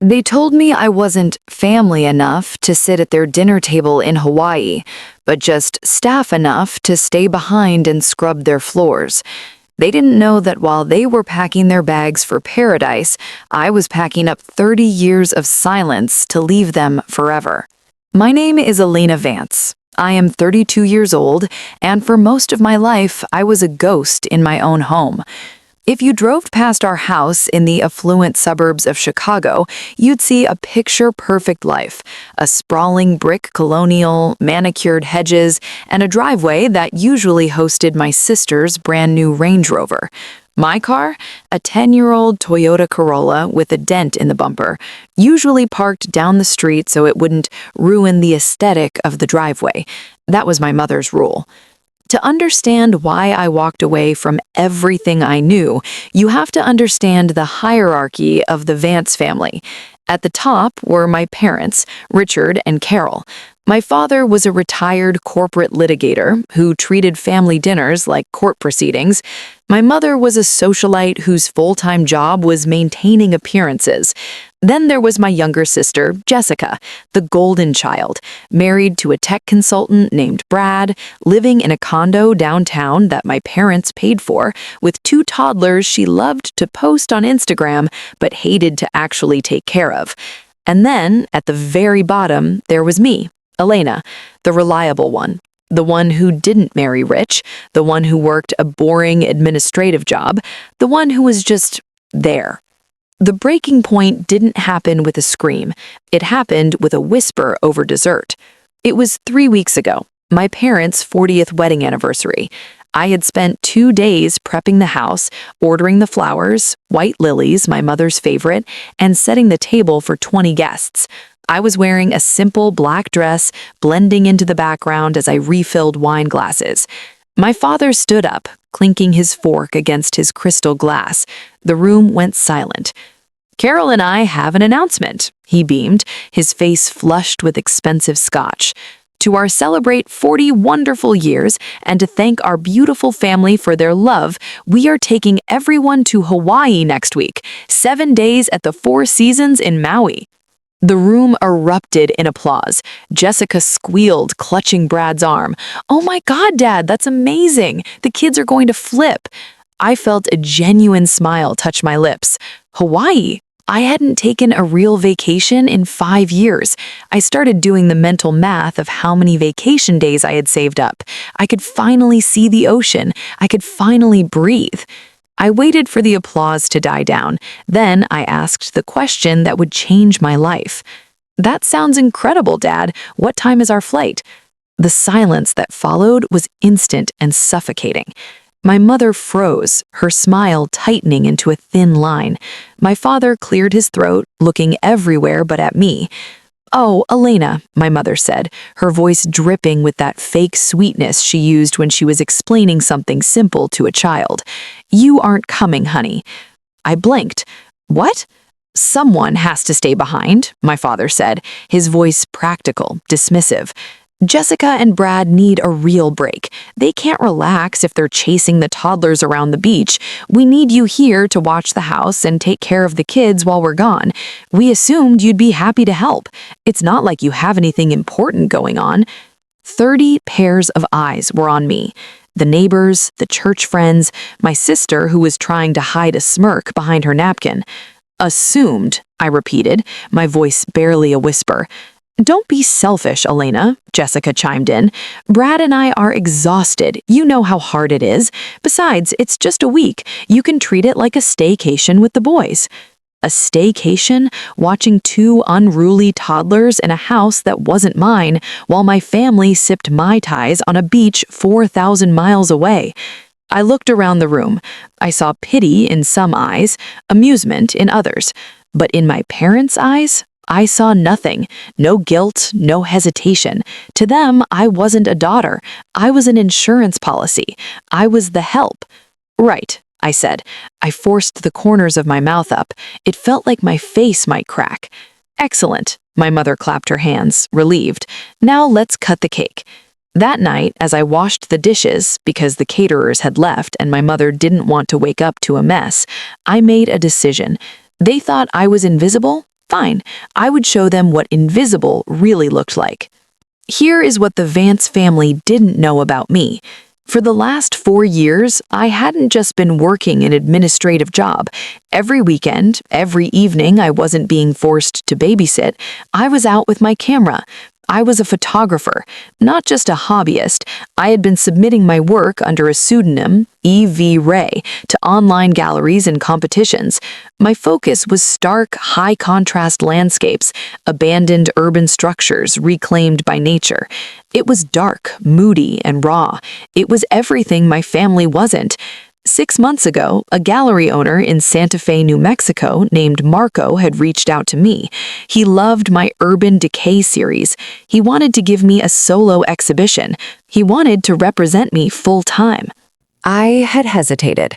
They told me I wasn't family enough to sit at their dinner table in Hawaii, but just staff enough to stay behind and scrub their floors. They didn't know that while they were packing their bags for paradise, I was packing up 30 years of silence to leave them forever. My name is Elena Vance. I am 32 years old, and for most of my life, I was a ghost in my own home. If you drove past our house in the affluent suburbs of Chicago, you'd see a picture-perfect life, a sprawling brick colonial, manicured hedges, and a driveway that usually hosted my sister's brand new Range Rover. My car? A 10-year-old Toyota Corolla with a dent in the bumper, usually parked down the street so it wouldn't ruin the aesthetic of the driveway. That was my mother's rule. To understand why I walked away from everything I knew, you have to understand the hierarchy of the Vance family. At the top were my parents, Richard and Carol. My father was a retired corporate litigator who treated family dinners like court proceedings. My mother was a socialite whose full-time job was maintaining appearances. Then there was my younger sister, Jessica, the golden child, married to a tech consultant named Brad, living in a condo downtown that my parents paid for, with 2 toddlers she loved to post on Instagram but hated to actually take care of. And then, at the very bottom, there was me, Elena, the reliable one. The one who didn't marry rich, the one who worked a boring administrative job, the one who was just there. The breaking point didn't happen with a scream. It happened with a whisper over dessert. It was 3 weeks ago, my parents' 40th wedding anniversary. I had spent 2 days prepping the house, ordering the flowers, white lilies, my mother's favorite, and setting the table for 20 guests. I was wearing a simple black dress, blending into the background as I refilled wine glasses. My father stood up, clinking his fork against his crystal glass. The room went silent. "Carol and I have an announcement," he beamed, his face flushed with expensive scotch. "To our celebrate 40 wonderful years and to thank our beautiful family for their love, we are taking everyone to Hawaii next week, 7 days at the Four Seasons in Maui." The room erupted in applause. Jessica squealed, clutching Brad's arm. "Oh my God, Dad, that's amazing! The kids are going to flip!" I felt a genuine smile touch my lips. Hawaii? I hadn't taken a real vacation in 5 years. I started doing the mental math of how many vacation days I had saved up. I could finally see the ocean. I could finally breathe. I waited for the applause to die down. Then I asked the question that would change my life. "That sounds incredible, Dad. What time is our flight?" The silence that followed was instant and suffocating. My mother froze, her smile tightening into a thin line. My father cleared his throat, looking everywhere but at me. "Oh, Elena," my mother said, her voice dripping with that fake sweetness she used when she was explaining something simple to a child. "You aren't coming, honey." I blinked. "What?" "Someone has to stay behind," my father said, his voice practical, dismissive. "Jessica and Brad need a real break. They can't relax if they're chasing the toddlers around the beach. We need you here to watch the house and take care of the kids while we're gone. We assumed you'd be happy to help. It's not like you have anything important going on." 30 pairs of eyes were on me. The neighbors, the church friends, my sister who was trying to hide a smirk behind her napkin. "Assumed," I repeated, my voice barely a whisper. "Don't be selfish, Elena," Jessica chimed in. "Brad and I are exhausted. You know how hard it is. Besides, it's just a week. You can treat it like a staycation with the boys." A staycation, watching 2 unruly toddlers in a house that wasn't mine, while my family sipped Mai Tais on a beach 4,000 miles away. I looked around the room. I saw pity in some eyes, amusement in others. But in my parents' eyes, I saw nothing, no guilt, no hesitation. To them, I wasn't a daughter. I was an insurance policy. I was the help. "Right," I said. I forced the corners of my mouth up. It felt like my face might crack. "Excellent," my mother clapped her hands, relieved. "Now let's cut the cake." That night, as I washed the dishes, because the caterers had left and my mother didn't want to wake up to a mess, I made a decision. They thought I was invisible. Fine, I would show them what invisible really looked like. Here is what the Vance family didn't know about me. For the last 4 years, I hadn't just been working an administrative job. Every weekend, every evening I wasn't being forced to babysit, I was out with my camera. I was a photographer, not just a hobbyist. I had been submitting my work under a pseudonym, E.V. Ray, to online galleries and competitions. My focus was stark, high-contrast landscapes, abandoned urban structures reclaimed by nature. It was dark, moody, and raw. It was everything my family wasn't. 6 months ago, a gallery owner in Santa Fe, New Mexico, named Marco had reached out to me. He loved my Urban Decay series. He wanted to give me a solo exhibition. He wanted to represent me full-time. I had hesitated.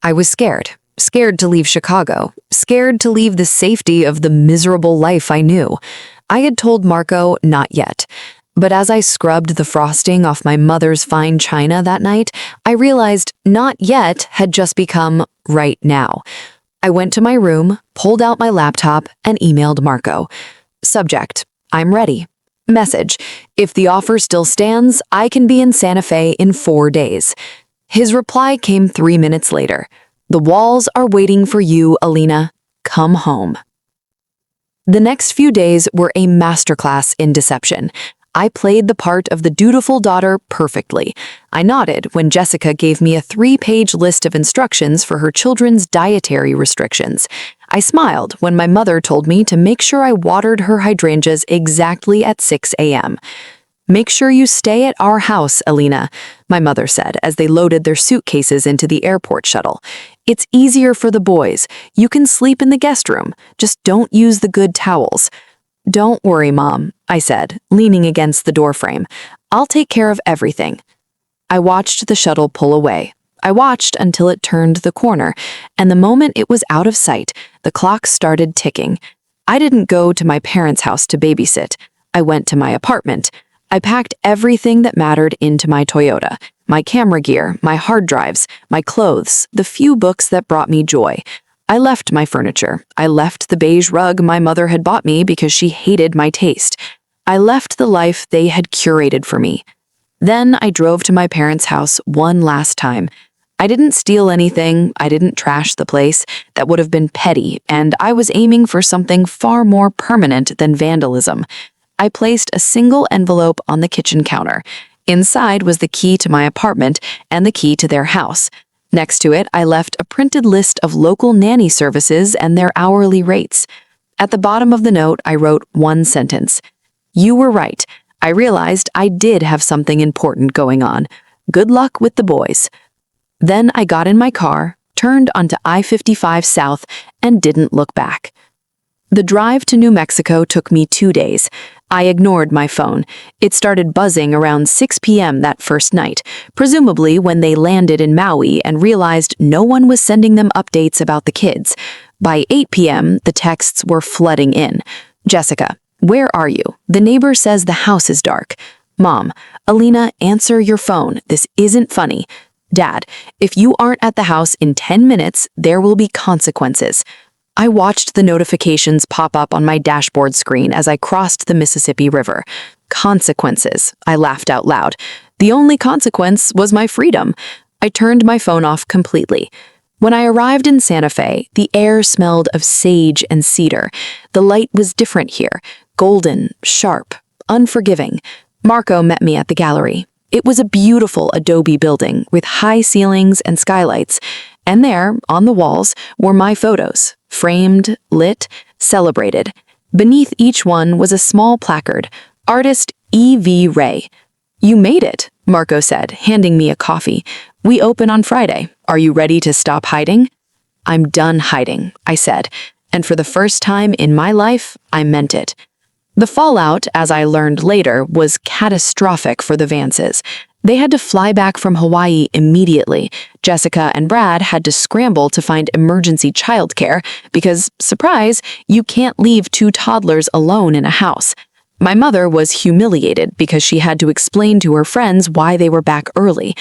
I was scared. Scared to leave Chicago. Scared to leave the safety of the miserable life I knew. I had told Marco not yet. But as I scrubbed the frosting off my mother's fine china that night, I realized not yet had just become right now. I went to my room, pulled out my laptop, and emailed Marco. Subject: I'm ready. Message: if the offer still stands, I can be in Santa Fe in 4 days. His reply came 3 minutes later. The walls are waiting for you, Elena. Come home. The next few days were a masterclass in deception. I played the part of the dutiful daughter perfectly. I nodded when Jessica gave me a 3-page list of instructions for her children's dietary restrictions. I smiled when my mother told me to make sure I watered her hydrangeas exactly at 6 a.m. Make sure you stay at our house, Elena, my mother said as they loaded their suitcases into the airport shuttle. It's easier for the boys. You can sleep in the guest room. Just don't use the good towels. Don't worry, Mom, I said, leaning against the doorframe. I'll take care of everything. I watched the shuttle pull away. I watched until it turned the corner, and the moment it was out of sight, the clock started ticking. I didn't go to my parents' house to babysit. I went to my apartment. I packed everything that mattered into my Toyota. My camera gear, my hard drives, my clothes, the few books that brought me joy. I left my furniture. I left the beige rug my mother had bought me because she hated my taste. I left the life they had curated for me. Then I drove to my parents' house one last time. I didn't steal anything. I didn't trash the place. That would have been petty, and I was aiming for something far more permanent than vandalism. I placed a single envelope on the kitchen counter. Inside was the key to my apartment and the key to their house. Next to it, I left a printed list of local nanny services and their hourly rates. At the bottom of the note, I wrote one sentence. You were right. I realized I did have something important going on. Good luck with the boys. Then I got in my car, turned onto I-55 South, and didn't look back. The drive to New Mexico took me 2 days. I ignored my phone. It started buzzing around 6 p.m. that first night, presumably when they landed in Maui and realized no one was sending them updates about the kids. By 8 p.m., the texts were flooding in. Jessica, where are you? The neighbor says the house is dark. Mom, Elena, answer your phone. This isn't funny. Dad, if you aren't at the house in 10 minutes, there will be consequences. I watched the notifications pop up on my dashboard screen as I crossed the Mississippi River. Consequences, I laughed out loud. The only consequence was my freedom. I turned my phone off completely. When I arrived in Santa Fe, the air smelled of sage and cedar. The light was different here, golden, sharp, unforgiving. Marco met me at the gallery. It was a beautiful adobe building with high ceilings and skylights. And there, on the walls, were my photos, framed, lit, celebrated. Beneath each one was a small placard, Artist E.V. Ray. You made it, Marco said, handing me a coffee. We open on Friday. Are you ready to stop hiding? I'm done hiding, I said, and for the first time in my life, I meant it. The fallout, as I learned later, was catastrophic for the Vances. They had to fly back from Hawaii immediately. Jessica and Brad had to scramble to find emergency childcare because, surprise, you can't leave 2 toddlers alone in a house. My mother was humiliated because she had to explain to her friends why they were back early.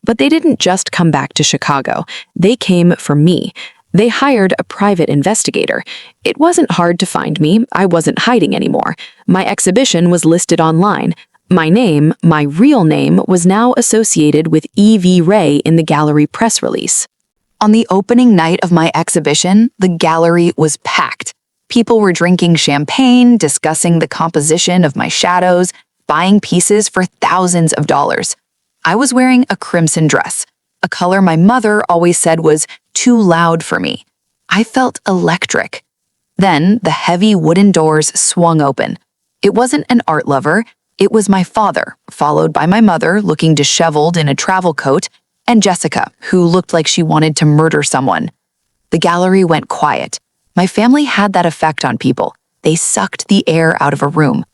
But they didn't just come back to Chicago. They came for me. They hired a private investigator. It wasn't hard to find me. I wasn't hiding anymore. My exhibition was listed online. My name, my real name, was now associated with E.V. Ray in the gallery press release. On the opening night of my exhibition, the gallery was packed. People were drinking champagne, discussing the composition of my shadows, buying pieces for thousands of dollars. I was wearing a crimson dress, a color my mother always said was too loud for me. I felt electric. Then the heavy wooden doors swung open. It wasn't an art lover. It was my father, followed by my mother, looking disheveled in a travel coat, and Jessica, who looked like she wanted to murder someone. The gallery went quiet. My family had that effect on people. They sucked the air out of a room.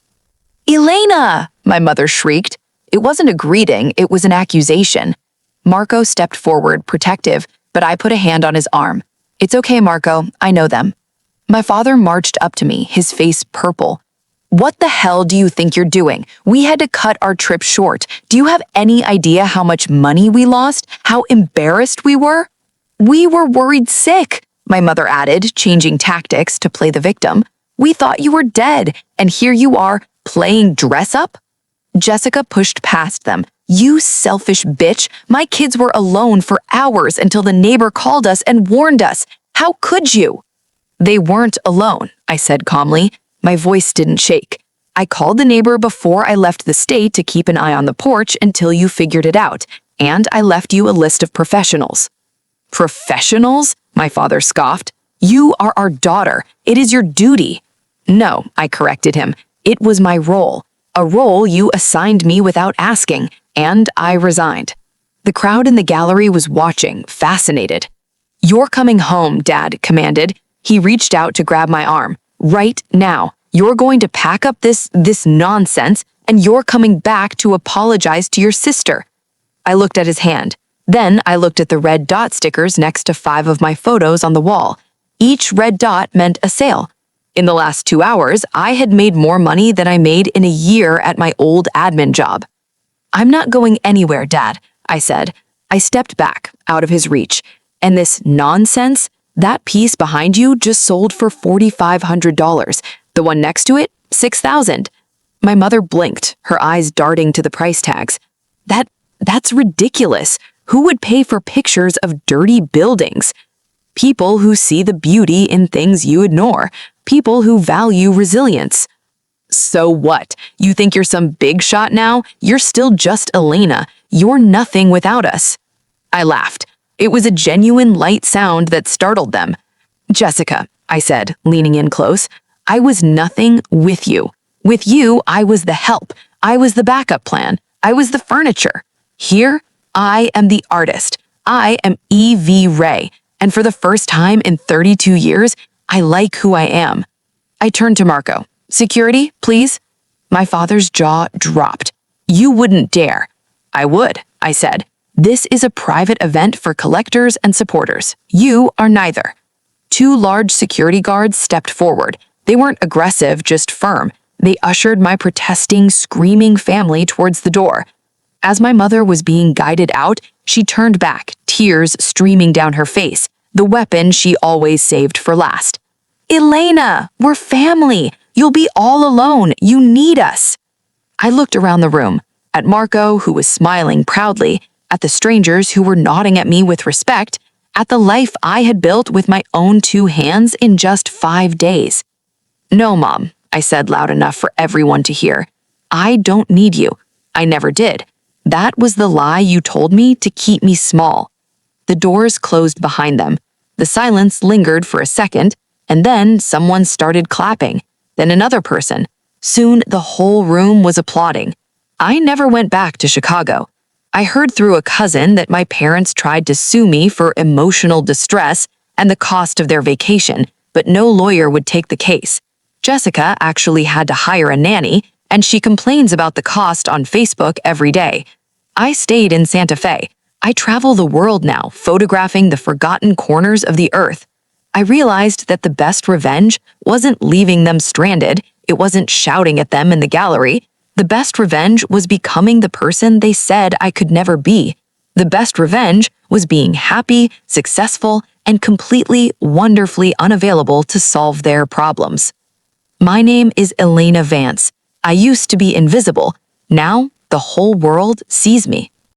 "Elena!" my mother shrieked. It wasn't a greeting, it was an accusation. Marco stepped forward, protective, but I put a hand on his arm. "It's okay, Marco, I know them." My father marched up to me, his face purple. "What the hell do you think you're doing? We had to cut our trip short. Do you have any idea how much money we lost? How embarrassed we were?" "We were worried sick," my mother added, changing tactics to play the victim. "We thought you were dead, and here you are, playing dress-up?" Jessica pushed past them. "You selfish bitch. My kids were alone for hours until the neighbor called us and warned us. How could you?" "They weren't alone," I said calmly. My voice didn't shake. "I called the neighbor before I left the state to keep an eye on the porch until you figured it out, and I left you a list of professionals." "Professionals?" my father scoffed. "You are our daughter. It is your duty." "No," I corrected him. "It was my role. A role you assigned me without asking, and I resigned." The crowd in the gallery was watching, fascinated. "You're coming home," Dad commanded. He reached out to grab my arm. "Right now. You're going to pack up this nonsense, and you're coming back to apologize to your sister." I looked at his hand. Then I looked at the red dot stickers next to 5 of my photos on the wall. Each red dot meant a sale. In the last 2 hours, I had made more money than I made in a year at my old admin job. "I'm not going anywhere, Dad," I said. I stepped back, out of his reach. "And this nonsense? That piece behind you just sold for $4,500. The one next to it, $6,000. My mother blinked, her eyes darting to the price tags. That's ridiculous. Who would pay for pictures of dirty buildings? People who see the beauty in things you ignore. People who value resilience." "So what? You think you're some big shot now? You're still just Elena. You're nothing without us." I laughed. It was a genuine light sound that startled them. "Jessica," I said, leaning in close, "I was nothing with you. With you, I was the help. I was the backup plan. I was the furniture. Here, I am the artist. I am E.V. Ray, and for the first time in 32 years, I like who I am." I turned to Marco. "Security, please?" My father's jaw dropped. "You wouldn't dare." "I would," I said. "This is a private event for collectors and supporters. You are neither." 2 large security guards stepped forward. They weren't aggressive, just firm. They ushered my protesting, screaming family towards the door. As my mother was being guided out, she turned back, tears streaming down her face, the weapon she always saved for last. "Elena, we're family. You'll be all alone. You need us." I looked around the room, at Marco, who was smiling proudly, at the strangers who were nodding at me with respect, at the life I had built with my own 2 hands in just 5 days. "No, Mom," I said loud enough for everyone to hear. "I don't need you. I never did. That was the lie you told me to keep me small." The doors closed behind them. The silence lingered for a second, and then someone started clapping, then another person. Soon the whole room was applauding. I never went back to Chicago. I heard through a cousin that my parents tried to sue me for emotional distress and the cost of their vacation, but no lawyer would take the case. Jessica actually had to hire a nanny, and she complains about the cost on Facebook every day. I stayed in Santa Fe. I travel the world now, photographing the forgotten corners of the earth. I realized that the best revenge wasn't leaving them stranded. It wasn't shouting at them in the gallery. The best revenge was becoming the person they said I could never be. The best revenge was being happy, successful, and completely, wonderfully unavailable to solve their problems. My name is Elena Vance. I used to be invisible. Now, the whole world sees me.